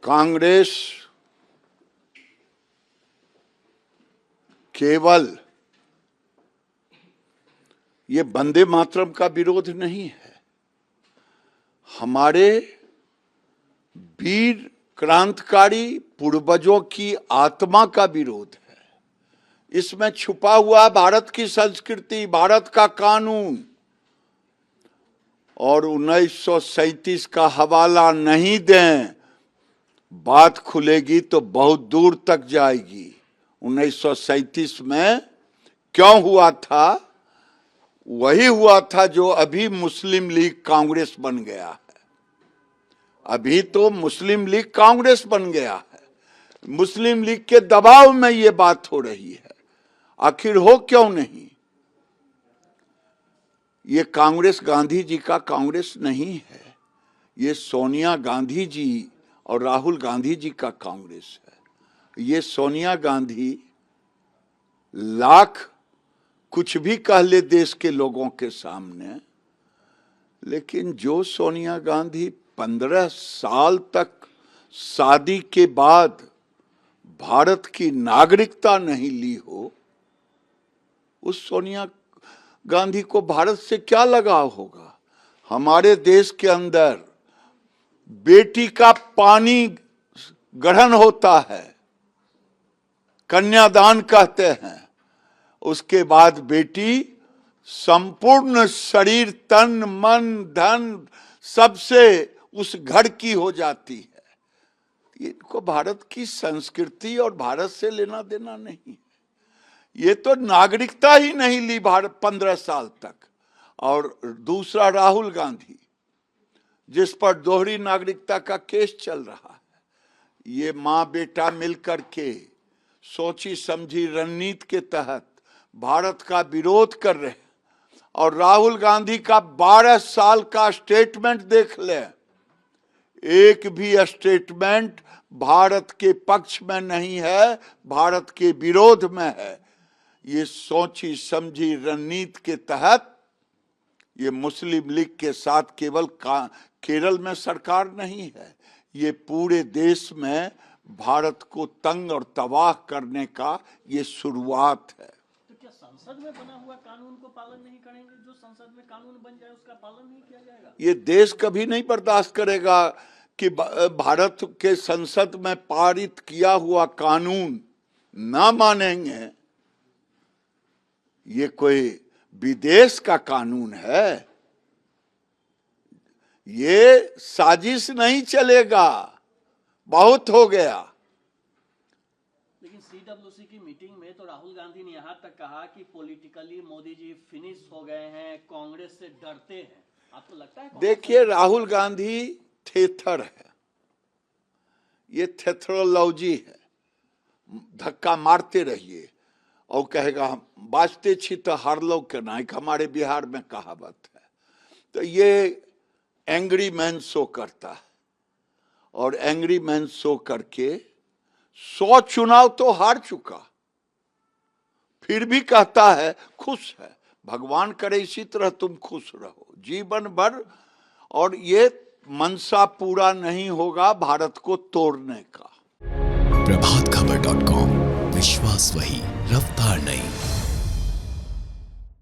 कांग्रेस केवल ये वंदे मातरम का विरोध नहीं है, हमारे वीर क्रांतिकारी पूर्वजों की आत्मा का विरोध है। इसमें छुपा हुआ भारत की संस्कृति, भारत का कानून। और 1937 का हवाला नहीं दें, बात खुलेगी तो बहुत दूर तक जाएगी। 1937 में क्यों हुआ था? वही हुआ था जो अभी मुस्लिम लीग कांग्रेस बन गया है। अभी तो मुस्लिम लीग कांग्रेस बन गया है। मुस्लिम लीग के दबाव में ये बात हो रही है। आखिर हो क्यों नहीं? ये कांग्रेस गांधी जी का कांग्रेस नहीं है, ये सोनिया गांधी जी और राहुल गांधी जी का कांग्रेस है। ये सोनिया गांधी लाख कुछ भी कह ले देश के लोगों के सामने, लेकिन जो सोनिया गांधी 15 साल तक शादी के बाद भारत की नागरिकता नहीं ली हो, उस सोनिया गांधी को भारत से क्या लगाव होगा? हमारे देश के अंदर बेटी का पानी ग्रहण होता है, कन्यादान कहते हैं। उसके बाद बेटी संपूर्ण शरीर, तन, मन, धन सबसे उस घर की हो जाती है। इनको भारत की संस्कृति और भारत से लेना देना नहीं है। ये तो नागरिकता ही नहीं ली भारत 15 साल तक। और दूसरा राहुल गांधी, जिस पर दोहरी नागरिकता का केस चल रहा है। ये माँ बेटा मिलकर के सोची समझी रणनीति के तहत भारत का विरोध कर रहे हैं। और राहुल गांधी का 12 साल का स्टेटमेंट देख ले, एक भी स्टेटमेंट भारत के पक्ष में नहीं है, भारत के विरोध में है। ये सोची समझी रणनीति के तहत ये मुस्लिम लीग के साथ केवल केरल में सरकार नहीं है, ये पूरे देश में भारत को तंग और तबाह करने का ये शुरुआत है। तो क्या संसद में बना हुआ कानून को पालन नहीं करेंगे? जो संसद में कानून बन जाए उसका पालन नहीं किया जाएगा? ये देश कभी नहीं बर्दाश्त करेगा कि भारत के संसद में पारित किया हुआ कानून ना मानेंगे। ये कोई विदेश का कानून है, ये साजिश नहीं चलेगा, बहुत हो गया। लेकिन सीडब्ल्यूसी की मीटिंग में तो राहुल गांधी ने यहाँ तक कहा कि पॉलिटिकली मोदी जी फिनिश हो गए हैं, कांग्रेस से डरते हैं। आपको लगता है? देखिए, राहुल गांधी थेथर है, ये थेथरोलॉजी है। धक्का मारते रहिए और कहेगा हम बाजते छी तो हारलो के नाइक, हमारे बिहार में कहावत है। तो ये एंग्री मैन शो करता है और एंग्री मैन शो करके 100 चुनाव तो हार चुका, फिर भी कहता है खुश है। भगवान करे इसी तरह तुम खुश रहो जीवन भर। और ये मनसा पूरा नहीं होगा भारत को तोड़ने का। प्रभातखबर.com, विश्वास वही, रफ्तार नहीं।